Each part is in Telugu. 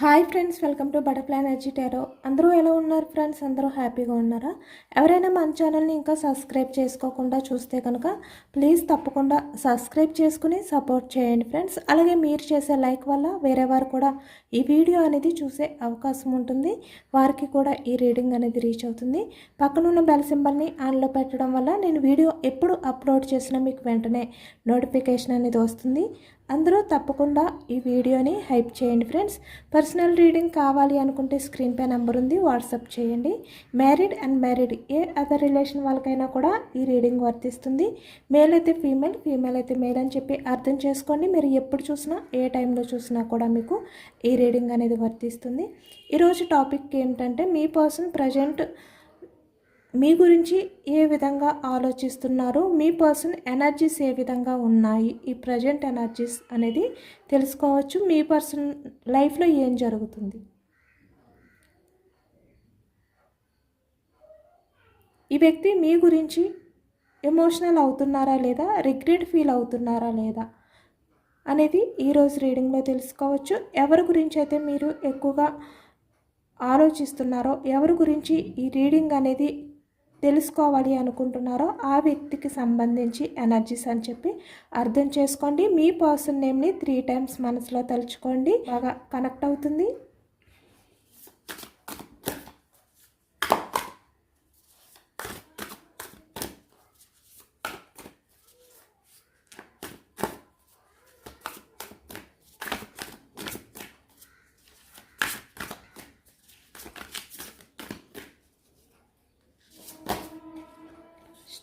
Hi friends, welcome to butterfly energy tarot. అందరూ ఎలా ఉన్నారు ఫ్రెండ్స్? అందరూ హ్యాపీగా ఉన్నారా? ఎవరైనా మన ఛానల్ని ఇంకా సబ్స్క్రైబ్ చేసుకోకుండా చూస్తే కనుక ప్లీజ్ తప్పకుండా సబ్స్క్రైబ్ చేసుకుని సపోర్ట్ చేయండి ఫ్రెండ్స్. అలాగే మీరు చేసే లైక్ వల్ల వేరే వారు కూడా ఈ వీడియో అనేది చూసే అవకాశం ఉంటుంది. వారికి కూడా ఈ రీడింగ్ అనేది రీచ్ అవుతుంది. పక్కనున్న బెల్ సింబల్ని ఆన్లో పెట్టడం వల్ల నేను వీడియో ఎప్పుడు అప్లోడ్ చేసినా మీకు వెంటనే నోటిఫికేషన్ అనేది వస్తుంది. అందరూ తప్పకుండా ఈ వీడియోని హైప్ చేయండి ఫ్రెండ్స్. పర్సనల్ రీడింగ్ కావాలి అనుకుంటే స్క్రీన్ పై నెంబర్ ఉంది, వాట్సాప్ చేయండి. Married and married A other relation వాళ్ళకైనా కూడా ఈ రీడింగ్ వర్తిస్తుంది. మేల్ అయితే ఫీమేల్, ఫీమేల్ అయితే మేల్ అని చెప్పి అర్థం చేసుకోండి. మీరు ఎప్పుడు చూసినా ఏ టైంలో చూసినా కూడా మీకు ఈ రీడింగ్ అనేది వర్తిస్తుంది. ఈరోజు టాపిక్ ఏంటంటే మీ పర్సన్ ప్రజెంట్ మీ గురించి ఏ విధంగా ఆలోచిస్తున్నారు, మీ పర్సన్ ఎనర్జీస్ ఏ విధంగా ఉన్నాయి, ఈ ప్రజెంట్ ఎనర్జీస్ అనేది తెలుసుకోవచ్చు. మీ పర్సన్ లైఫ్లో ఏం జరుగుతుంది, ఈ వ్యక్తి మీ గురించి ఎమోషనల్ అవుతున్నారా లేదా, రిగ్రెట్ ఫీల్ అవుతున్నారా లేదా అనేది ఈరోజు రీడింగ్లో తెలుసుకోవచ్చు. ఎవరి గురించి అయితే మీరు ఎక్కువగా ఆలోచిస్తున్నారో, ఎవరి గురించి ఈ రీడింగ్ అనేది తెలుసుకోవాలి అనుకుంటున్నారో ఆ వ్యక్తికి సంబంధించి ఎనర్జీస్ అని చెప్పి అర్థం చేసుకోండి. మీ పర్సన్ నేమ్ని 3 టైమ్స్ మనసులో తలుచుకోండి, బాగా కనెక్ట్ అవుతుంది.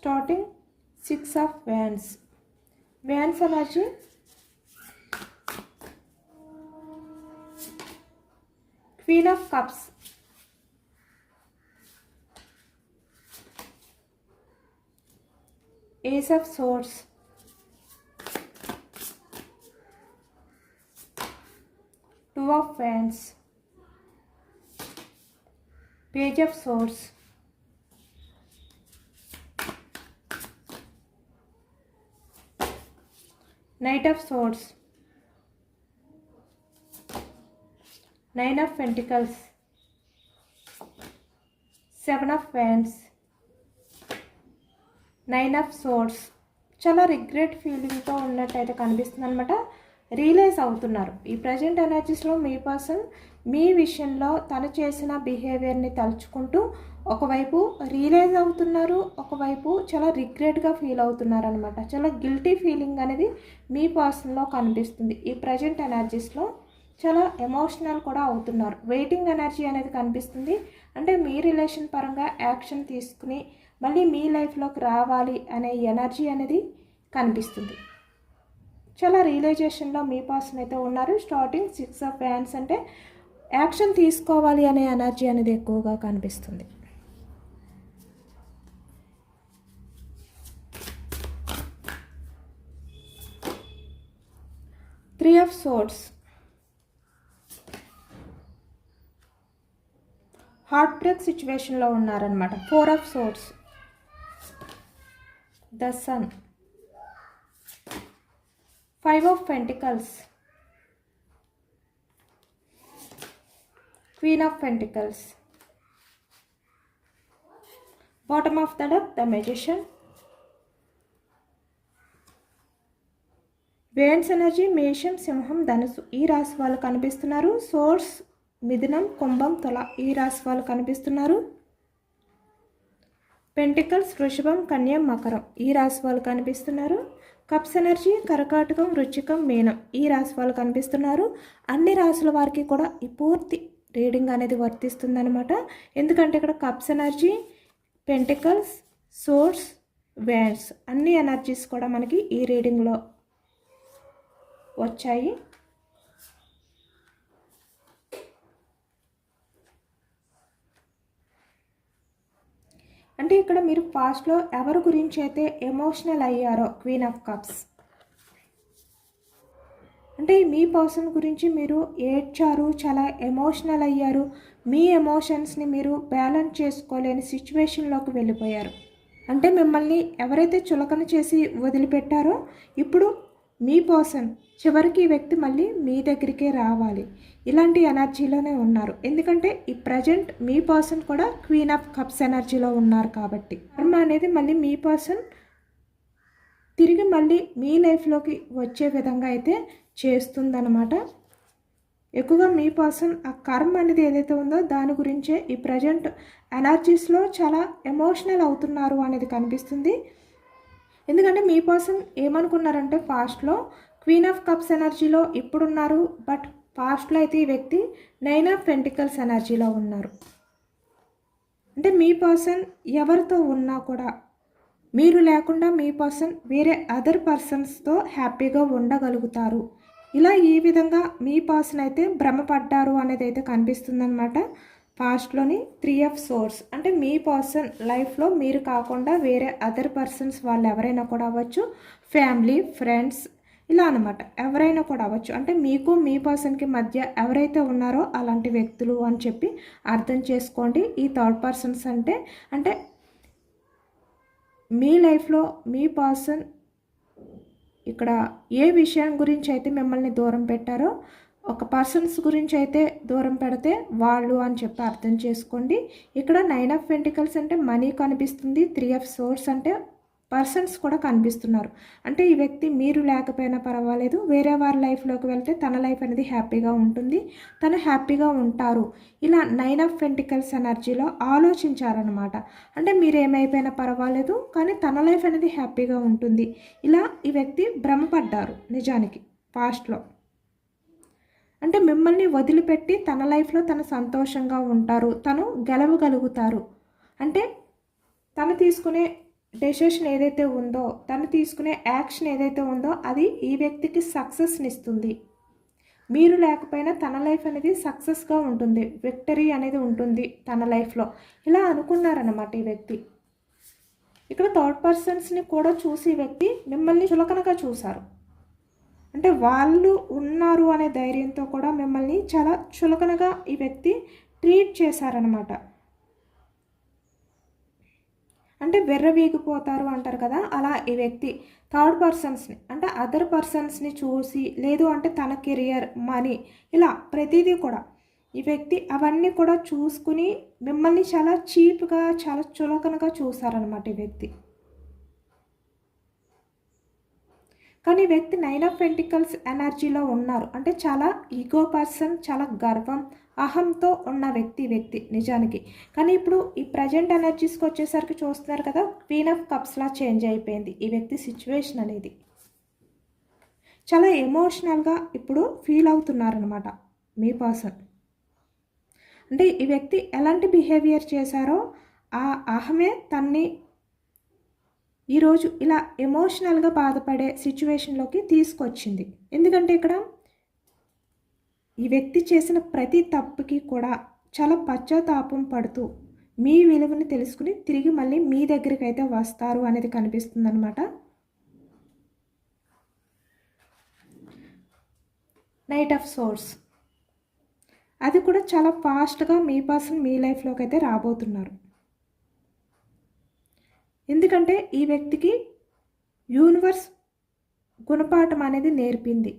Starting 6 of Wands. Wands energy. Queen of Cups. Ace of Swords. Two of Wands. Page of Swords. Knight of Swords. Nine of Pentacles. Seven of Wands. Nine of Swords. చాలా రిగ్రెట్ ఫీలింగ్తో ఉన్నట్టయితే కనిపిస్తుంది అనమాట. రియలైజ్ అవుతున్నారు. ఈ ప్రజెంట్ ఎనర్జీస్లో మీ పర్సన్ మీ విషయంలో తను చేసిన బిహేవియర్ని తలుచుకుంటూ ఒకవైపు రియలైజ్ అవుతున్నారు, ఒకవైపు చాలా రిగ్రెట్గా ఫీల్ అవుతున్నారు అనమాట. చాలా గిల్టీ ఫీలింగ్ అనేది మీ పర్సన్లో కనిపిస్తుంది. ఈ ప్రజెంట్ ఎనర్జీస్లో చాలా ఎమోషనల్ కూడా అవుతున్నారు. వెయిటింగ్ ఎనర్జీ అనేది కనిపిస్తుంది. అంటే మీ రిలేషన్ పరంగా యాక్షన్ తీసుకుని మళ్ళీ మీ లైఫ్లోకి రావాలి అనే ఎనర్జీ అనేది కనిపిస్తుంది. చాలా రియలైజేషన్లో మీ పర్సన్ అయితే ఉన్నారు. స్టార్టింగ్ 6 of Wands అంటే యాక్షన్ తీసుకోవాలి అనే ఎనర్జీ అనేది ఎక్కువగా కనిపిస్తుంది. Three of Swords. Heart break సిచ్యువేషన్లో ఉన్నారనమాట. 4 of Swords. The Sun. 5 of Pentacles. Queen of Pentacles. Bottom of the deck, the Magician. Wanes energy మేషం, సింహం, ధనుసు ఈ రాశి వాళ్ళు కనిపిస్తున్నారు. సోర్స్ మిథునం, కుంభం, తుల ఈ రాశి వాళ్ళు కనిపిస్తున్నారు. పెంటికల్స్ వృషభం, కన్య, మకరం ఈ రాశి వాళ్ళు కనిపిస్తున్నారు. కప్స్ ఎనర్జీ కర్కాటకం, వృశ్చికం, మీనం ఈ రాశి వాళ్ళు కనిపిస్తున్నారు. అన్ని రాశుల వారికి కూడా ఈ పూర్తి రీడింగ్ అనేది వర్తిస్తుందనమాట. ఎందుకంటే ఇక్కడ cups energy, pentacles, source, wanes అన్ని ఎనర్జీస్ కూడా మనకి ఈ రీడింగ్లో వచ్చాయి. అంటే ఇక్కడ మీరు పాస్ట్లో ఎవరి గురించి అయితే ఎమోషనల్ అయ్యారో, క్వీన్ ఆఫ్ కప్స్ అంటే మీ పర్సన్ గురించి మీరు ఏడ్చారు, చాలా ఎమోషనల్ అయ్యారు. మీ ఎమోషన్స్ని మీరు బ్యాలెన్స్ చేసుకోలేని సిచ్యువేషన్లోకి వెళ్ళిపోయారు. అంటే మిమ్మల్ని ఎవరైతే చులకన చేసి వదిలిపెట్టారో ఇప్పుడు మీ పర్సన్ చివరికి ఈ వ్యక్తి మళ్ళీ మీ దగ్గరికే రావాలి. ఇలాంటి ఎనర్జీలోనే ఉన్నారు. ఎందుకంటే ఈ ప్రజెంట్ మీ పర్సన్ కూడా క్వీన్ ఆఫ్ కప్స్ ఎనర్జీలో ఉన్నారు కాబట్టి కర్మ అనేది మళ్ళీ మీ పర్సన్ తిరిగి మళ్ళీ మీ లైఫ్లోకి వచ్చే విధంగా అయితే చేస్తుందన్నమాట. ఎక్కువగా మీ పర్సన్ ఆ కర్మ అనేది ఏదైతే ఉందో దాని గురించే ఈ ప్రజెంట్ ఎనర్జీస్లో చాలా ఎమోషనల్ అవుతున్నారు అనేది కనిపిస్తుంది. ఎందుకంటే మీ పర్సన్ ఏమనుకున్నారంటే పాస్ట్లో క్వీన్ ఆఫ్ కప్స్ ఎనర్జీలో ఇప్పుడున్నారు, బట్ పాస్ట్లో అయితే ఈ వ్యక్తి 9 ఆఫ్ పెంటికల్స్ ఎనర్జీలో ఉన్నారు. అంటే మీ పర్సన్ ఎవరితో ఉన్నా కూడా మీరు లేకుండా మీ పర్సన్ వేరే అదర్ పర్సన్స్తో హ్యాపీగా ఉండగలుగుతారు. ఇలా ఈ విధంగా మీ పర్సన్ అయితే భ్రమపడ్డారు అనేది అయితే కనిపిస్తుందన్నమాట. పాస్ట్లోని 3 ఆఫ్ సోర్స్ అంటే మీ పర్సన్ లైఫ్లో మీరు కాకుండా వేరే అదర్ పర్సన్స్ వాళ్ళు ఎవరైనా కూడా అవ్వచ్చు, ఫ్యామిలీ, ఫ్రెండ్స్, ఇలా అనమాట. ఎవరైనా కూడా అవ్వచ్చు. అంటే మీకు మీ పర్సన్కి మధ్య ఎవరైతే ఉన్నారో అలాంటి వ్యక్తులు అని చెప్పి అర్థం చేసుకోండి. ఈ థర్డ్ పర్సన్స్ అంటే మీ లైఫ్లో మీ పర్సన్ ఇక్కడ ఏ విషయం గురించి అయితే మిమ్మల్ని దూరం పెట్టారో, ఒక పర్సన్స్ గురించి అయితే దూరం పెడితే వాళ్ళు అని చెప్పి అర్థం చేసుకోండి. ఇక్కడ 9 ఆఫ్ పెంటికల్స్ అంటే మనీ కనిపిస్తుంది. 3 ఆఫ్ సోర్స్ అంటే పర్సన్స్ కూడా కనిపిస్తున్నారు. అంటే ఈ వ్యక్తి మీరు లేకపోయినా పర్వాలేదు, వేరే వారి లైఫ్లోకి వెళ్తే తన లైఫ్ అనేది హ్యాపీగా ఉంటుంది, తను హ్యాపీగా ఉంటారు. ఇలా 9 ఆఫ్ పెంటికల్స్ ఎనర్జీలో ఆలోచించారనమాట. అంటే మీరు ఏమైపోయినా పర్వాలేదు, కానీ తన లైఫ్ అనేది హ్యాపీగా ఉంటుంది. ఇలా ఈ వ్యక్తి భ్రమపడ్డారు నిజానికి పాస్ట్లో. అంటే మిమ్మల్ని వదిలిపెట్టి తన లైఫ్లో తను సంతోషంగా ఉంటారు, తను గెలవగలుగుతారు. అంటే తను తీసుకునే డెసిషన్ ఏదైతే ఉందో, తను తీసుకునే యాక్షన్ ఏదైతే ఉందో అది ఈ వ్యక్తికి సక్సెస్ని ఇస్తుంది. మీరు లేకపోయినా తన లైఫ్ అనేది సక్సెస్గా ఉంటుంది, విక్టరీ అనేది ఉంటుంది తన లైఫ్లో. ఇలా అనుకున్నారన్నమాట ఈ వ్యక్తి. ఇక్కడ థర్డ్ పర్సన్స్ని కూడా చూసి వ్యక్తి మిమ్మల్ని చులకనగా చూశారు. అంటే వాళ్ళు ఉన్నారు అనే ధైర్యంతో కూడా మిమ్మల్ని చాలా చులకనగా ఈ వ్యక్తి ట్రీట్ చేశారనమాట. అంటే వెర్రవీగిపోతారు అంటారు కదా, అలా ఈ వ్యక్తి థర్డ్ పర్సన్స్ని అంటే అదర్ పర్సన్స్ని చూసి, లేదు అంటే తన కెరియర్, మనీ, ఇలా ప్రతిదీ కూడా ఈ వ్యక్తి అవన్నీ కూడా చూసుకుని మిమ్మల్ని చాలా చీప్గా, చాలా చులకనగా చూసారనమాట ఈ వ్యక్తి. కానీ ఈ వ్యక్తి 9 ఆఫ్ పెంటికల్స్ ఎనర్జీలో ఉన్నారు. అంటే చాలా ఈగో పర్సన్, చాలా గర్వం, అహంతో ఉన్న వ్యక్తి నిజానికి. కానీ ఇప్పుడు ఈ ప్రజెంట్ ఎనర్జీస్కి వచ్చేసరికి చూస్తున్నారు కదా, క్వీన్ ఆఫ్ కప్స్లా చేంజ్ అయిపోయింది ఈ వ్యక్తి సిచ్యువేషన్ అనేది. చాలా ఎమోషనల్గా ఇప్పుడు ఫీల్ అవుతున్నారనమాట మీ పర్సన్. అంటే ఈ వ్యక్తి ఎలాంటి బిహేవియర్ చేశారో ఆ అహమే తన్ని ఈరోజు ఇలా ఎమోషనల్గా బాధపడే సిచ్యువేషన్లోకి తీసుకొచ్చింది. ఎందుకంటే ఇక్కడ ఈ వ్యక్తి చేసిన ప్రతి తప్పుకి కూడా చాలా పశ్చాత్తాపం పడుతూ మీ విలువని తెలుసుకుని తిరిగి మళ్ళీ మీ దగ్గరికి అయితే వస్తారు అనేది కనిపిస్తుంది అనమాట. నైట్ ఆఫ్ సోర్స్ అది కూడా చాలా ఫాస్ట్గా మీ పర్సన్ మీ లైఫ్లోకి అయితే రాబోతున్నారు. ఎందుకంటే ఈ వ్యక్తికి యూనివర్స్ గుణపాఠం అనేది నేర్పింది,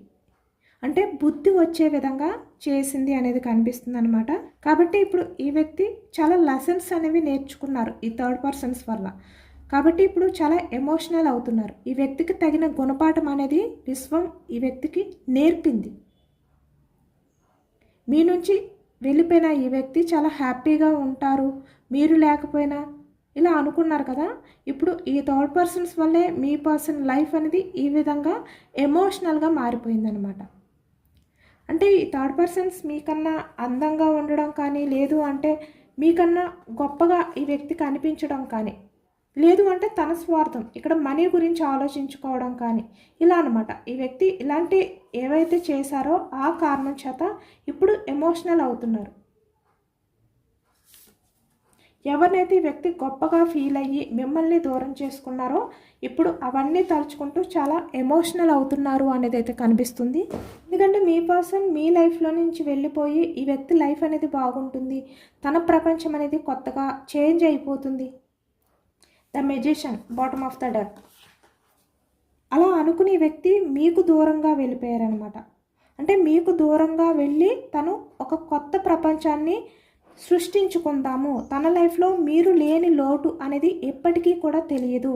అంటే బుద్ధి వచ్చే విధంగా చేసింది అనేది కనిపిస్తుంది అనమాట. కాబట్టి ఇప్పుడు ఈ వ్యక్తి చాలా లెసన్స్ అనేవి నేర్చుకున్నారు ఈ థర్డ్ పర్సన్స్ వల్ల. కాబట్టి ఇప్పుడు చాలా ఎమోషనల్ అవుతున్నారు. ఈ వ్యక్తికి తగిన గుణపాఠం అనేది విశ్వం ఈ వ్యక్తికి నేర్పింది. మీ నుంచి వెళ్ళిపోయిన ఈ వ్యక్తి చాలా హ్యాపీగా ఉంటారు, మీరు లేకపోయినా, ఇలా అనుకున్నారు కదా. ఇప్పుడు ఈ థర్డ్ పర్సన్స్ వల్లే మీ పర్సన్ లైఫ్ అనేది ఈ విధంగా ఎమోషనల్గా మారిపోయిందనమాట. అంటే ఈ థర్డ్ పర్సన్స్ మీకన్నా అందంగా ఉండడం కానీ, లేదు అంటే మీకన్నా గొప్పగా ఈ వ్యక్తి కనిపించడం కానీ, లేదు అంటే తన స్వార్థం ఇక్కడ మనీ గురించి ఆలోచించుకోవడం కానీ, ఇలా అనమాట. ఈ వ్యక్తి ఇలాంటి ఏవైతే చేశారో ఆ కారణం చేత ఇప్పుడు ఎమోషనల్ అవుతున్నారు. ఎవరినైతే ఈ వ్యక్తి గొప్పగా ఫీల్ అయ్యి మిమ్మల్ని దూరం చేసుకున్నారో ఇప్పుడు అవన్నీ తలుచుకుంటూ చాలా ఎమోషనల్ అవుతున్నారు అనేది అయితే కనిపిస్తుంది. ఎందుకంటే మీ పర్సన్ మీ లైఫ్లో నుంచి వెళ్ళిపోయి ఈ వ్యక్తి లైఫ్ అనేది బాగుంటుంది, తన ప్రపంచం అనేది కొత్తగా చేంజ్ అయిపోతుంది. The magician, bottom of the deck. అలా అనుకునే వ్యక్తి మీకు దూరంగా వెళ్ళిపోయారనమాట. అంటే మీకు దూరంగా వెళ్ళి తను ఒక కొత్త ప్రపంచాన్ని సృష్టించుకుందాము, తన లైఫ్లో మీరు లేని లోటు అనేది ఎప్పటికీ కూడా తెలియదు.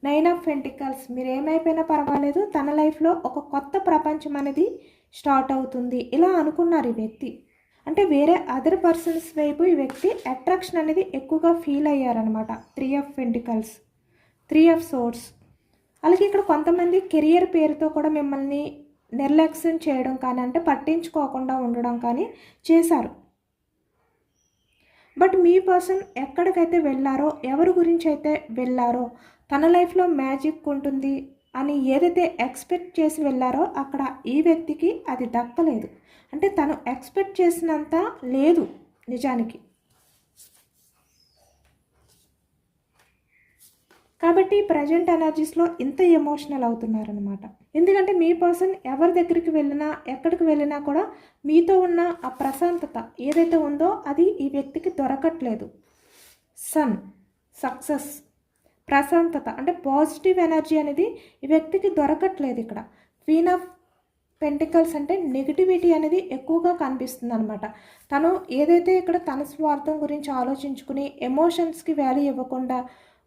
9 ఆఫ్ పెంటికల్స్, మీరు ఏమైపోయినా పర్వాలేదు, తన లైఫ్లో ఒక కొత్త ప్రపంచం అనేది స్టార్ట్ అవుతుంది, ఇలా అనుకున్నారు ఈ వ్యక్తి. అంటే వేరే అదర్ పర్సన్స్ వైపు ఈ వ్యక్తి అట్రాక్షన్ అనేది ఎక్కువగా ఫీల్ అయ్యారనమాట. 3 ఆఫ్ పెంటికల్స్, 3 ఆఫ్ సోర్డ్స్. అలాగే ఇక్కడ కొంతమంది కెరియర్ పేరుతో కూడా మిమ్మల్ని నిర్లక్ష్యం చేయడం కానీ, అంటే పట్టించుకోకుండా ఉండడం కానీ చేశారు. బట్ మీ పర్సన్ ఎక్కడికైతే వెళ్ళారో, ఎవరి గురించి అయితే వెళ్ళారో, తన లైఫ్లో మ్యాజిక్ ఉంటుంది అని ఏదైతే ఎక్స్పెక్ట్ చేసి వెళ్ళారో అక్కడ ఈ వ్యక్తికి అది దక్కలేదు. అంటే తను ఎక్స్పెక్ట్ చేసినంత లేదు నిజానికి. కాబట్టి ప్రజెంట్ ఎనర్జీస్లో ఇంత ఎమోషనల్ అవుతున్నారనమాట. ఎందుకంటే మీ పర్సన్ ఎవరి దగ్గరికి వెళ్ళినా, ఎక్కడికి వెళ్ళినా కూడా మీతో ఉన్న ఆ ప్రశాంతత ఏదైతే ఉందో అది ఈ వ్యక్తికి దొరకట్లేదు. సన్, సక్సెస్, ప్రశాంతత, అంటే పాజిటివ్ ఎనర్జీ అనేది ఈ వ్యక్తికి దొరకట్లేదు. ఇక్కడ క్వీన్ ఆఫ్ పెంటికల్స్ అంటే నెగిటివిటీ అనేది ఎక్కువగా కనిపిస్తుంది అనమాట. తను ఏదైతే ఇక్కడ తన స్వార్థం గురించి ఆలోచించుకుని ఎమోషన్స్కి వాల్యూ ఇవ్వకుండా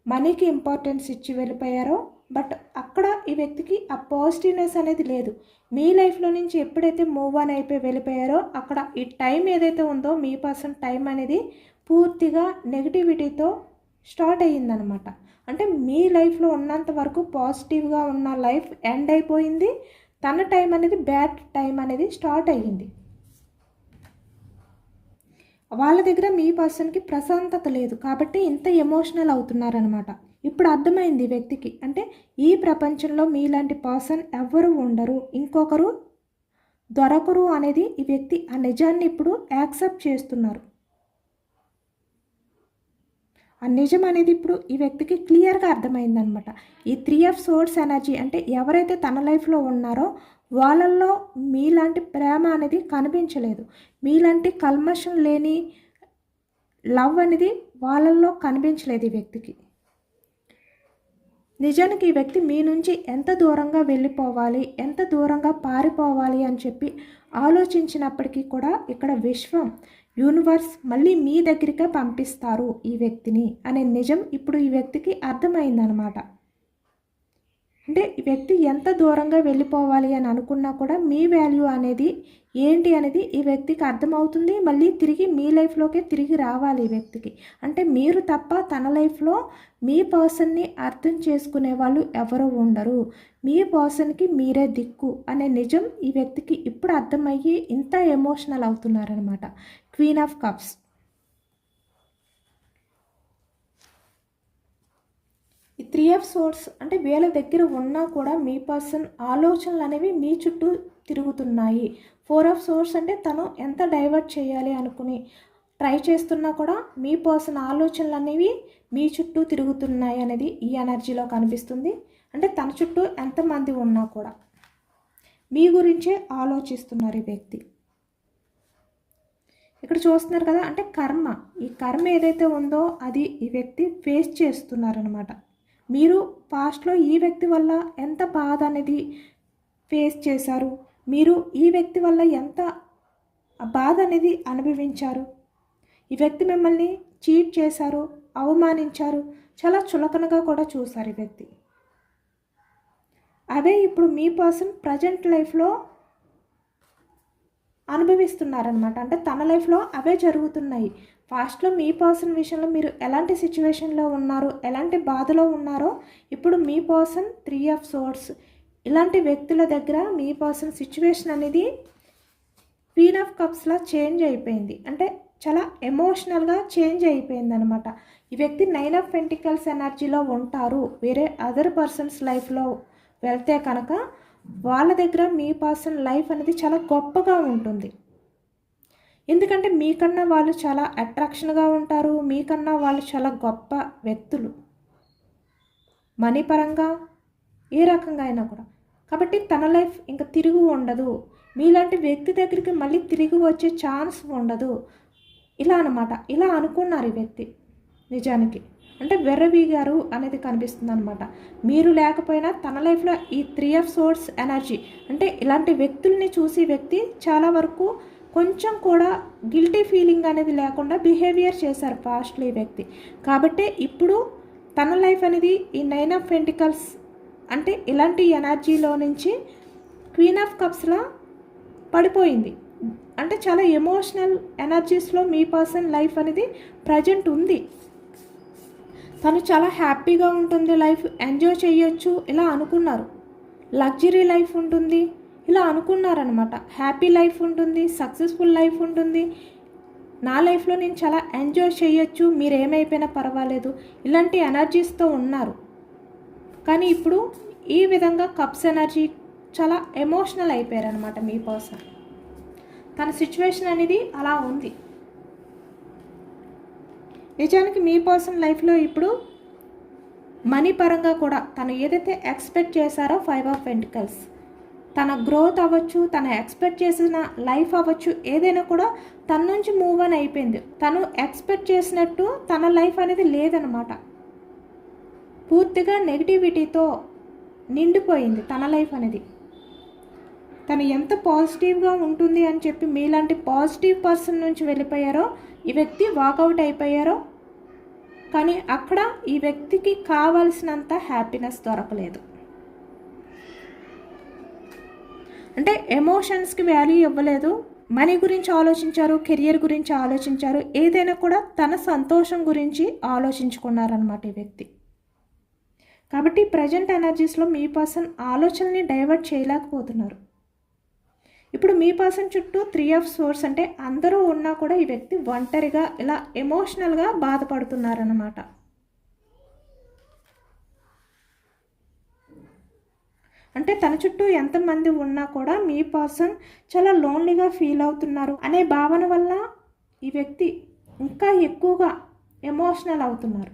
మనీకి ఇంపార్టెన్స్ ఇచ్చి వెళ్ళిపోయారో, బట్ అక్కడ ఈ వ్యక్తికి ఆ పాజిటివ్నెస్ అనేది లేదు. మీ లైఫ్లో నుంచి ఎప్పుడైతే మూవ్ ఆన్ అయిపోయి వెళ్ళిపోయారో అక్కడ ఈ టైం ఏదైతే ఉందో మీ పర్సన్ టైం అనేది పూర్తిగా నెగిటివిటీతో స్టార్ట్ అయ్యిందనమాట. అంటే మీ లైఫ్లో ఉన్నంత వరకు పాజిటివ్గా ఉన్న లైఫ్ ఎండ్ అయిపోయింది, తన టైం అనేది బ్యాడ్ టైం అనేది స్టార్ట్ అయ్యింది. వాళ్ళ దగ్గర మీ పర్సన్కి ప్రశాంతత లేదు కాబట్టి ఇంత ఎమోషనల్ అవుతున్నారనమాట. ఇప్పుడు అర్థమైంది ఈ వ్యక్తికి, అంటే ఈ ప్రపంచంలో మీలాంటి పర్సన్ ఎవ్వరూ ఉండరు, ఇంకొకరు దొరకరు అనేది ఈ వ్యక్తి ఆ నిజాన్ని ఇప్పుడు యాక్సెప్ట్ చేస్తున్నారు. ఆ నిజం అనేది ఇప్పుడు ఈ వ్యక్తికి క్లియర్గా అర్థమైందనమాట. ఈ 3 ఆఫ్ సోర్డ్స్ ఎనర్జీ అంటే ఎవరైతే తన లైఫ్లో ఉన్నారో వాళ్ళల్లో మీలాంటి ప్రేమ అనేది కనిపించలేదు, మీలాంటి కల్మషం లేని లవ్ అనేది వాళ్ళల్లో కనిపించలేదు ఈ వ్యక్తికి. నిజానికి ఈ వ్యక్తి మీ నుంచి ఎంత దూరంగా వెళ్ళిపోవాలి, ఎంత దూరంగా పారిపోవాలి అని చెప్పి ఆలోచించినప్పటికీ కూడా ఇక్కడ విశ్వం, యూనివర్స్ మళ్ళీ మీ దగ్గరికే పంపిస్తారు ఈ వ్యక్తిని అనే నిజం ఇప్పుడు ఈ వ్యక్తికి అర్థమైందనమాట. అంటే ఈ వ్యక్తి ఎంత దూరంగా వెళ్ళిపోవాలి అని అనుకున్నా కూడా మీ వాల్యూ అనేది ఏంటి అనేది ఈ వ్యక్తికి అర్థమవుతుంది. మళ్ళీ తిరిగి మీ లైఫ్లోకే తిరిగి రావాలి ఈ వ్యక్తికి. అంటే మీరు తప్ప తన లైఫ్లో మీ పర్సన్ని అర్థం చేసుకునే వాళ్ళు ఎవరు ఉండరు, మీ పర్సన్కి మీరే దిక్కు అనే నిజం ఈ వ్యక్తికి ఇప్పుడు అర్థమయ్యి ఇంత ఎమోషనల్ అవుతున్నారనమాట. క్వీన్ ఆఫ్ కప్స్, ఈ 3 ఆఫ్ సోర్డ్స్ అంటే వీళ్ళ దగ్గర ఉన్నా కూడా మీ పర్సన్ ఆలోచనలు అనేవి మీ చుట్టూ తిరుగుతున్నాయి. 4 ఆఫ్ సోర్డ్స్ అంటే తను ఎంత డైవర్ట్ చేయాలి అనుకుని ట్రై చేస్తున్నా కూడా మీ పర్సన్ ఆలోచనలు అనేవి మీ చుట్టూ తిరుగుతున్నాయి అనేది ఈ ఎనర్జీలో కనిపిస్తుంది. అంటే తన చుట్టూ ఎంతమంది ఉన్నా కూడా మీ గురించే ఆలోచిస్తున్నారు ఈ వ్యక్తి. ఇక్కడ చూస్తున్నారు కదా, అంటే కర్మ, ఈ కర్మ ఏదైతే ఉందో అది ఈ వ్యక్తి ఫేస్ చేస్తున్నారనమాట. మీరు పాస్ట్లో ఈ వ్యక్తి వల్ల ఎంత బాధ అనేది ఫేస్ చేశారు, మీరు ఈ వ్యక్తి వల్ల ఎంత బాధ అనేది అనుభవించారు, ఈ వ్యక్తి మిమ్మల్ని చీట్ చేశారు, అవమానించారు, చాలా చులకనగా కూడా చూశారు ఈ వ్యక్తి. అవే ఇప్పుడు మీ పర్సన్ ప్రజెంట్ లైఫ్లో అనుభవిస్తున్నారనమాట. అంటే తన లైఫ్లో అవే జరుగుతున్నాయి. ఫాస్ట్లో మీ పర్సన్ విషయంలో మీరు ఎలాంటి సిచ్యువేషన్లో ఉన్నారు, ఎలాంటి బాధలో ఉన్నారో ఇప్పుడు మీ పర్సన్ 3 ఆఫ్ సోర్డ్స్ ఇలాంటి వ్యక్తుల దగ్గర మీ పర్సన్ సిచ్యువేషన్ అనేది క్వీన్ ఆఫ్ కప్స్లా చేంజ్ అయిపోయింది. అంటే చాలా ఎమోషనల్గా చేంజ్ అయిపోయింది అనమాట. ఈ వ్యక్తి 9 ఆఫ్ పెంటికల్స్ ఎనర్జీలో ఉంటారు. వేరే అదర్ పర్సన్స్ లైఫ్లో వెళ్తే కనుక వాళ్ళ దగ్గర మీ పర్సన్ లైఫ్ అనేది చాలా గొప్పగా ఉంటుంది. ఎందుకంటే మీకన్నా వాళ్ళు చాలా అట్రాక్షన్గా ఉంటారు, మీకన్నా వాళ్ళు చాలా గొప్ప వ్యక్తులు మనీ పరంగా ఏ రకంగా అయినా కూడా. కాబట్టి తన లైఫ్ ఇంకా తిరిగి ఉండదు, మీలాంటి వ్యక్తి దగ్గరికి మళ్ళీ తిరిగి వచ్చే ఛాన్స్ ఉండదు, ఇలా అనమాట. ఇలా అనుకున్నారు ఈ వ్యక్తి నిజానికి. అంటే వెర్రవీగారు అనేది కనిపిస్తుంది అనమాట. మీరు లేకపోయినా తన లైఫ్లో ఈ 3 ఆఫ్ సోర్స్ ఎనర్జీ అంటే ఇలాంటి వ్యక్తుల్ని చూసి వ్యక్తి చాలా వరకు కొంచెం కూడా గిల్టీ ఫీలింగ్ అనేది లేకుండా బిహేవియర్ చేశారు పాస్ట్లో ఈ వ్యక్తి. కాబట్టి ఇప్పుడు తన లైఫ్ అనేది ఈ 9 ఆఫ్ పెంటికల్స్ అంటే ఇలాంటి ఎనర్జీలో నుంచి క్వీన్ ఆఫ్ కప్స్లా పడిపోయింది. అంటే చాలా ఎమోషనల్ ఎనర్జీస్లో మీ పర్సన్ లైఫ్ అనేది ప్రజెంట్ ఉంది. తను చాలా హ్యాపీగా ఉంటుంది, లైఫ్ ఎంజాయ్ చేయొచ్చు ఇలా అనుకున్నారు. లగ్జరీ లైఫ్ ఉంటుంది ఇలా అనుకున్నారనమాట. హ్యాపీ లైఫ్ ఉంటుంది, సక్సెస్ఫుల్ లైఫ్ ఉంటుంది, నా లైఫ్లో నేను చాలా ఎంజాయ్ చేయొచ్చు, మీరు ఏమైపోయినా పర్వాలేదు ఇలాంటి ఎనర్జీస్తో ఉన్నారు. కానీ ఇప్పుడు ఈ విధంగా కప్స్ ఎనర్జీ చాలా ఎమోషనల్ అయిపోయారనమాట మీ పర్సన్. తన సిచ్యువేషన్ అనేది అలా ఉంది. నిజానికి మీ పర్సన్ లైఫ్లో ఇప్పుడు మనీ పరంగా కూడా తను ఏదైతే ఎక్స్పెక్ట్ చేశారో 5 ఆఫ్ పెంటికల్స్ తన గ్రోత్ అవ్వచ్చు, తను ఎక్స్పెక్ట్ చేసిన లైఫ్ అవ్వచ్చు, ఏదైనా కూడా తన నుంచి మూవ్ ఆన్ అయిపోయింది. తను ఎక్స్పెక్ట్ చేసినట్టు తన లైఫ్ అనేది లేదనమాట. పూర్తిగా నెగిటివిటీతో నిండిపోయింది తన లైఫ్ అనేది. తను ఎంత పాజిటివ్గా ఉంటుంది అని చెప్పి మీలాంటి పాజిటివ్ పర్సన్ నుంచి వెళ్ళిపోయారో ఈ వ్యక్తి వాకౌట్ అయిపోయారో, కానీ అక్కడ ఈ వ్యక్తికి కావాల్సినంత హ్యాపీనెస్ దొరకలేదు. అంటే ఎమోషన్స్కి వాల్యూ ఇవ్వలేదు, మనీ గురించి ఆలోచించారు, కెరియర్ గురించి ఆలోచించారు, ఏదైనా కూడా తన సంతోషం గురించి ఆలోచించుకున్నారనమాట ఈ వ్యక్తి. కాబట్టి ప్రజెంట్ ఎనర్జీస్లో మీ పర్సన్ ఆలోచనని డైవర్ట్ చేయలేకపోతున్నారు. ఇప్పుడు మీ పర్సన్ చుట్టూ 3 ఆఫ్ సోర్స్ అంటే అందరూ ఉన్నా కూడా ఈ వ్యక్తి ఒంటరిగా ఇలా ఎమోషనల్గా బాధపడుతున్నారన్నమాట. అంటే తన చుట్టూ ఎంతమంది ఉన్నా కూడా మీ పర్సన్ చాలా లోన్లీగా ఫీల్ అవుతున్నారు అనే భావన వల్ల ఈ వ్యక్తి ఇంకా ఎక్కువగా ఎమోషనల్ అవుతున్నారు.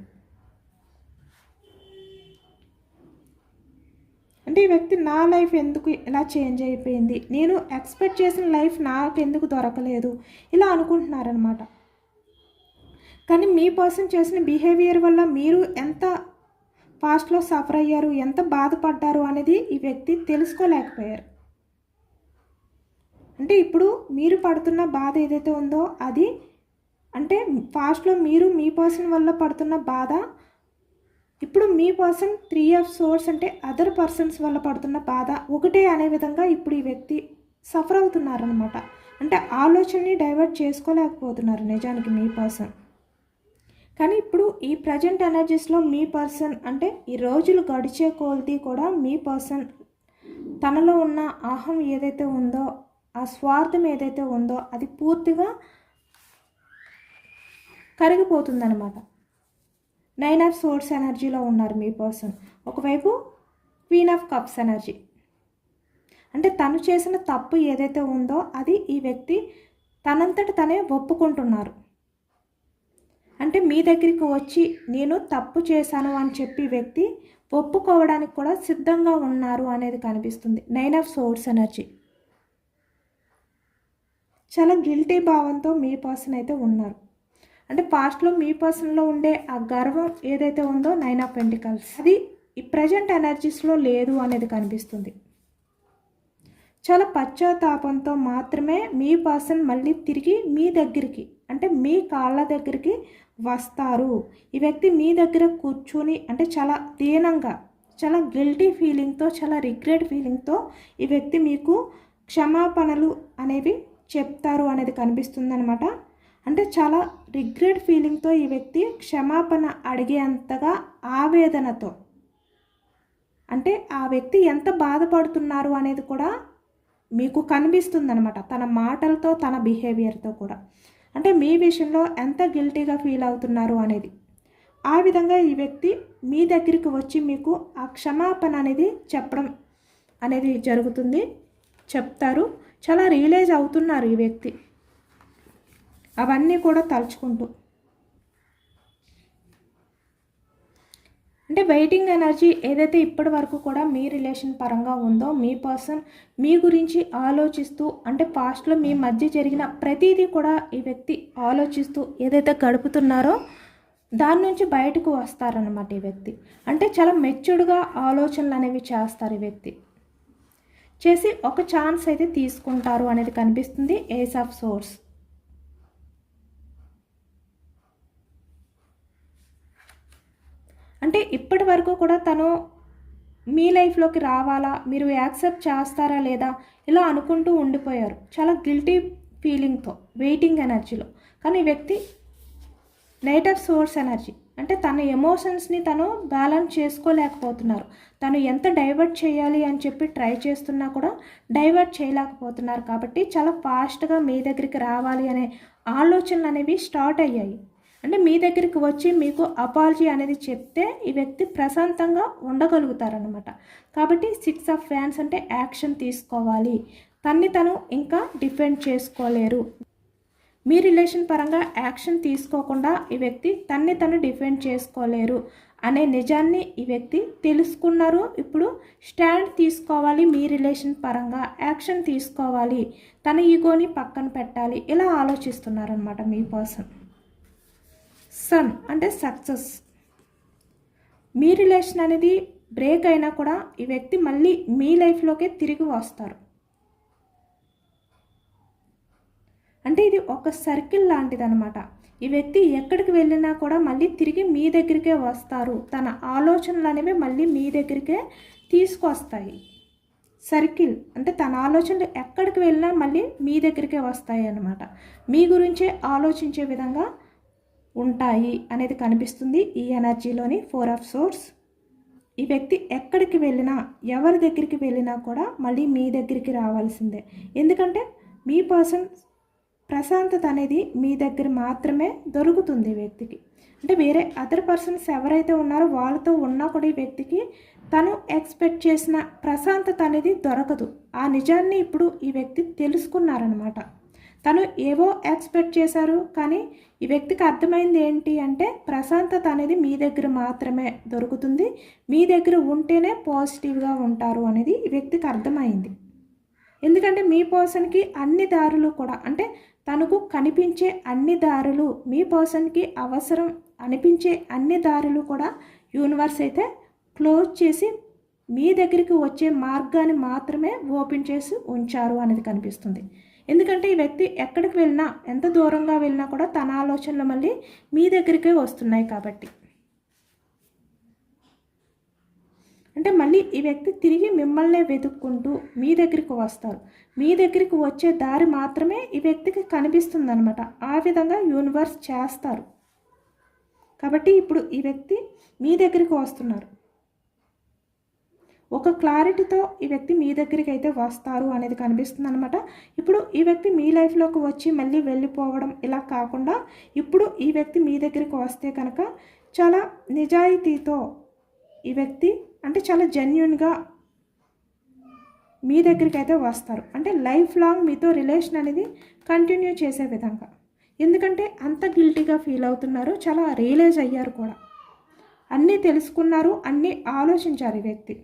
అంటే ఈ వ్యక్తి నా లైఫ్ ఎందుకు ఇలా చేంజ్ అయిపోయింది, నేను ఎక్స్పెక్ట్ చేసిన లైఫ్ నాకు ఎందుకు దొరకలేదు ఇలా అనుకుంటున్నారనమాట. కానీ మీ పర్సన్ చేసిన బిహేవియర్ వల్ల మీరు ఎంత పాస్ట్లో సఫర్ అయ్యారు, ఎంత బాధపడ్డారు అనేది ఈ వ్యక్తి తెలుసుకోలేకపోయారు. అంటే ఇప్పుడు మీరు పడుతున్న బాధ ఏదైతే ఉందో అది అంటే పాస్ట్లో మీరు మీ పర్సన్ వల్ల పడుతున్న బాధ ఇప్పుడు మీ పర్సన్ 3 ఆఫ్ సోర్స్ అంటే అదర్ పర్సన్స్ వల్ల పడుతున్న బాధ ఒకటే అనే విధంగా ఇప్పుడు ఈ వ్యక్తి సఫర్ అవుతున్నారనమాట. అంటే ఆలోచనని డైవర్ట్ చేసుకోలేకపోతున్నారు నిజానికి మీ పర్సన్. కానీ ఇప్పుడు ఈ ప్రజెంట్ ఎనర్జీస్లో మీ పర్సన్ అంటే ఈ రోజులు గడిచే కొలది కూడా మీ పర్సన్ తనలో ఉన్న అహం ఏదైతే ఉందో, ఆ స్వార్థం ఏదైతే ఉందో అది పూర్తిగా కరిగిపోతుందన్నమాట. 9 ఆఫ్ సోర్స్ ఎనర్జీలో ఉన్నారు మీ పర్సన్. ఒకవైపు క్వీన్ ఆఫ్ కప్స్ ఎనర్జీ అంటే తను చేసిన తప్పు ఏదైతే ఉందో అది ఈ వ్యక్తి తనంతట తనే ఒప్పుకుంటున్నారు. అంటే మీ దగ్గరికి వచ్చి నేను తప్పు చేశాను అని చెప్పి వ్యక్తి ఒప్పుకోవడానికి కూడా సిద్ధంగా ఉన్నారు అనేది కనిపిస్తుంది. 9 ఆఫ్ సోర్స్ ఎనర్జీ చాలా గిల్టీ భావంతో మీ పర్సన్ అయితే ఉన్నారు. అంటే పాస్ట్లో మీ పర్సన్లో ఉండే ఆ గర్వం ఏదైతే ఉందో 9 ఆఫ్ పెంటికల్స్ అది ఈ ప్రజెంట్ ఎనర్జీస్లో లేదు అనేది కనిపిస్తుంది. చాలా పశ్చాత్తాపంతో మాత్రమే మీ పర్సన్ మళ్ళీ తిరిగి మీ దగ్గరికి అంటే మీ కాళ్ళ దగ్గరికి వస్తారు. ఈ వ్యక్తి మీ దగ్గర కూర్చొని అంటే చాలా దీనంగా, చాలా గిల్టీ ఫీలింగ్తో, చాలా రిగ్రెట్ ఫీలింగ్తో ఈ వ్యక్తి మీకు క్షమాపణలు అనేవి చెప్తారు అనేది కనిపిస్తుంది అనమాట. అంటే చాలా రిగ్రెట్ ఫీలింగ్తో ఈ వ్యక్తి క్షమాపణ అడిగేంతగా ఆవేదనతో అంటే ఆ వ్యక్తి ఎంత బాధపడుతున్నారు అనేది కూడా మీకు కనిపిస్తుందన్నమాట తన మాటలతో, తన బిహేవియర్తో కూడా. అంటే మీ విషయంలో ఎంత గిల్టీగా ఫీల్ అవుతున్నారు అనేది ఆ విధంగా ఈ వ్యక్తి మీ దగ్గరికి వచ్చి మీకు ఆ క్షమాపణ అనేది చెప్పడం అనేది జరుగుతుంది, చెప్తారు. చాలా రియలైజ్ అవుతున్నారు ఈ వ్యక్తి అవన్నీ కూడా తలుచుకుంటూ. అంటే వెయిటింగ్ ఎనర్జీ ఏదైతే ఇప్పటి వరకు కూడా మీ రిలేషన్ పరంగా ఉందో మీ పర్సన్ మీ గురించి ఆలోచిస్తూ అంటే పాస్ట్లో మీ మధ్య జరిగిన ప్రతిదీ కూడా ఈ వ్యక్తి ఆలోచిస్తూ ఏదైతే గడుపుతున్నారో దాని నుంచి బయటకు వస్తారనమాట ఈ వ్యక్తి. అంటే చాలా మెచ్యూర్డ్గా ఆలోచనలు అనేవి చేస్తారు ఈ వ్యక్తి. చేసి ఒక ఛాన్స్ అయితే తీసుకుంటారు అనేది కనిపిస్తుంది. As of source. అంటే ఇప్పటి వరకు కూడా తను మీ లైఫ్లోకి రావాలా, మీరు యాక్సెప్ట్ చేస్తారా లేదా ఇలా అనుకుంటూ ఉండిపోయారు. చాలా గిల్టీ ఫీలింగ్తో, వెయిటింగ్ ఎనర్జీలో. కానీ ఈ వ్యక్తి నైట్ ఆఫ్ సోర్స్ ఎనర్జీ. అంటే తన ఎమోషన్స్ని తను బ్యాలెన్స్ చేసుకోలేకపోతున్నారు. తను ఎంత డైవర్ట్ చేయాలి అని చెప్పి ట్రై చేస్తున్నా కూడా డైవర్ట్ చేయలేకపోతున్నారు. కాబట్టి చాలా ఫాస్ట్గా మీ దగ్గరికి రావాలి అనే ఆలోచనలు అనేవి స్టార్ట్ అయ్యాయి. అంటే మీ దగ్గరికి వచ్చి మీకు అపాలజీ అనేది చెప్తే ఈ వ్యక్తి ప్రశాంతంగా ఉండగలుగుతారనమాట. కాబట్టి 6 ఆఫ్ ఫ్యాన్స్ అంటే యాక్షన్ తీసుకోవాలి. తన్ని తను ఇంకా డిఫెండ్ చేసుకోలేరు. మీ రిలేషన్ పరంగా యాక్షన్ తీసుకోకుండా ఈ వ్యక్తి తన్ని తను డిఫెండ్ చేసుకోలేరు అనే నిజాన్ని ఈ వ్యక్తి తెలుసుకున్నారు. ఇప్పుడు స్టాండ్ తీసుకోవాలి, మీ రిలేషన్ పరంగా యాక్షన్ తీసుకోవాలి, తన ఈగోని పక్కన పెట్టాలి, ఇలా ఆలోచిస్తున్నారనమాట మీ పర్సన్. సన్ అంటే సక్సెస్. మీ రిలేషన్ అనేది బ్రేక్ అయినా కూడా ఈ వ్యక్తి మళ్ళీ మీ లైఫ్లోకే తిరిగి వస్తారు. అంటే ఇది ఒక సర్కిల్ లాంటిదనమాట. ఈ వ్యక్తి ఎక్కడికి వెళ్ళినా కూడా మళ్ళీ తిరిగి మీ దగ్గరికే వస్తారు. తన ఆలోచనలు అనేవి మళ్ళీ మీ దగ్గరికే తీసుకొస్తాయి. సర్కిల్ అంటే తన ఆలోచనలు ఎక్కడికి వెళ్ళినా మళ్ళీ మీ దగ్గరికే వస్తాయి అన్నమాట. మీ గురించే ఆలోచించే విధంగా ఉంటాయి అనేది కనిపిస్తుంది ఈ ఎనర్జీలోని 4 ఆఫ్ సోర్స్. ఈ వ్యక్తి ఎక్కడికి వెళ్ళినా, ఎవరి దగ్గరికి వెళ్ళినా కూడా మళ్ళీ మీ దగ్గరికి రావాల్సిందే. ఎందుకంటే మీ పర్సన్ ప్రశాంతత అనేది మీ దగ్గర మాత్రమే దొరుకుతుంది ఈ వ్యక్తికి. అంటే వేరే అదర్ పర్సన్స్ ఎవరైతే ఉన్నారో వాళ్ళతో ఉన్నా కూడా ఈ వ్యక్తికి తను ఎక్స్పెక్ట్ చేసిన ప్రశాంతత అనేది దొరకదు. ఆ నిజాన్ని ఇప్పుడు ఈ వ్యక్తి తెలుసుకున్నారనమాట. తను ఏవో ఎక్స్పెక్ట్ చేశారు, కానీ ఈ వ్యక్తికి అర్థమైంది ఏంటి అంటే ప్రశాంతత అనేది మీ దగ్గర మాత్రమే దొరుకుతుంది, మీ దగ్గర ఉంటేనే పాజిటివ్గా ఉంటారు అనేది ఈ వ్యక్తికి అర్థమైంది. ఎందుకంటే మీ పర్సన్కి అన్ని దారులు కూడా, అంటే తనకు కనిపించే అన్ని దారులు, మీ పర్సన్కి అవసరం అనిపించే అన్ని దారులు కూడా యూనివర్స్ అయితే క్లోజ్ చేసి మీ దగ్గరికి వచ్చే మార్గాన్ని మాత్రమే ఓపెన్ చేసి ఉంచారు అనేది కనిపిస్తుంది. ఎందుకంటే ఈ వ్యక్తి ఎక్కడికి వెళ్ళినా, ఎంత దూరంగా వెళ్ళినా కూడా తన ఆలోచనలు మళ్ళీ మీ దగ్గరికే వస్తున్నాయి. కాబట్టి అంటే మళ్ళీ ఈ వ్యక్తి తిరిగి మిమ్మల్నే వెతుక్కుంటూ మీ దగ్గరికి వస్తారు. మీ దగ్గరికి వచ్చే దారి మాత్రమే ఈ వ్యక్తికి కనిపిస్తుంది అనమాట. ఆ విధంగా యూనివర్స్ చేస్తారు. కాబట్టి ఇప్పుడు ఈ వ్యక్తి మీ దగ్గరికి వస్తున్నారు. ఒక క్లారిటీతో ఈ వ్యక్తి మీ దగ్గరికి అయితే వస్తారు అనేది కనిపిస్తుంది అనమాట. ఇప్పుడు ఈ వ్యక్తి మీ లైఫ్లోకి వచ్చి మళ్ళీ వెళ్ళిపోవడం ఇలా కాకుండా, ఇప్పుడు ఈ వ్యక్తి మీ దగ్గరికి వస్తే కనుక చాలా నిజాయితీతో ఈ వ్యక్తి, అంటే చాలా జెన్యూన్గా మీ దగ్గరికి అయితే వస్తారు. అంటే లైఫ్ లాంగ్ మీతో రిలేషన్ అనేది కంటిన్యూ చేసే విధంగా. ఎందుకంటే అంత గిల్టీగా ఫీల్ అవుతున్నారు, చాలా రియలైజ్ అయ్యారు కూడా, అన్నీ తెలుసుకున్నారు, అన్నీ ఆలోచించారు ఈ వ్యక్తి.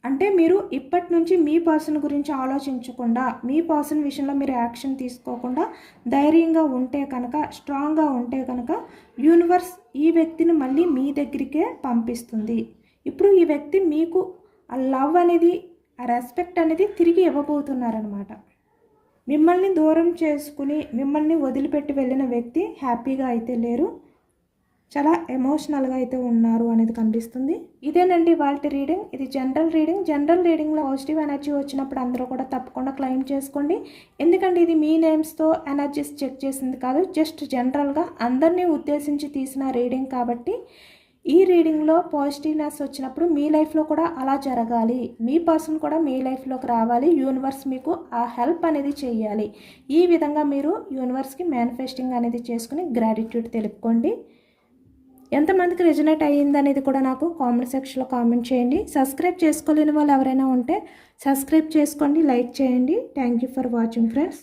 అంటే మీరు ఇప్పటి నుంచి మీ పర్సన్ గురించి ఆలోచించకుండా, మీ పర్సన్ విషయంలో మీరు యాక్షన్ తీసుకోకుండా ధైర్యంగా ఉంటే కనుక, స్ట్రాంగ్గా ఉంటే కనుక యూనివర్స్ ఈ వ్యక్తిని మళ్ళీ మీ దగ్గరికే పంపిస్తుంది. ఇప్పుడు ఈ వ్యక్తి మీకు ఆ లవ్ అనేది, ఆ రెస్పెక్ట్ అనేది తిరిగి ఇవ్వబోతున్నారనమాట. మిమ్మల్ని దూరం చేసుకుని మిమ్మల్ని వదిలిపెట్టి వెళ్ళిన వ్యక్తి హ్యాపీగా అయితే లేరు, చాలా ఎమోషనల్గా అయితే ఉన్నారు అనేది కనిపిస్తుంది. ఇదేనండి వాళ్ళ రీడింగ్. ఇది జనరల్ రీడింగ్. జనరల్ రీడింగ్లో పాజిటివ్ ఎనర్జీ వచ్చినప్పుడు అందరూ కూడా తప్పకుండా క్లెయిమ్ చేసుకోండి. ఎందుకంటే ఇది మీ నేమ్స్తో ఎనర్జీస్ చెక్ చేసింది కాదు, జస్ట్ జనరల్గా అందరినీ ఉద్దేశించి తీసిన రీడింగ్. కాబట్టి ఈ రీడింగ్లో పాజిటివ్నెస్ వచ్చినప్పుడు మీ లైఫ్లో కూడా అలా జరగాలి, మీ పర్సన్ కూడా మీ లైఫ్లోకి రావాలి, యూనివర్స్ మీకు ఆ హెల్ప్ అనేది చేయాలి. ఈ విధంగా మీరు యూనివర్స్కి మేనిఫెస్టింగ్ అనేది చేసుకుని గ్రాటిట్యూడ్ తెలుపుకోండి. ఎంతమందికి రెజనేట్ అయ్యింది అనేది కూడా నాకు కామెంట్ సెక్షన్లో కామెంట్ చేయండి. సబ్స్క్రైబ్ చేసుకోలేని వాళ్ళు ఎవరైనా ఉంటే సబ్స్క్రైబ్ చేసుకోండి, లైక్ చేయండి. Thank you for watching friends.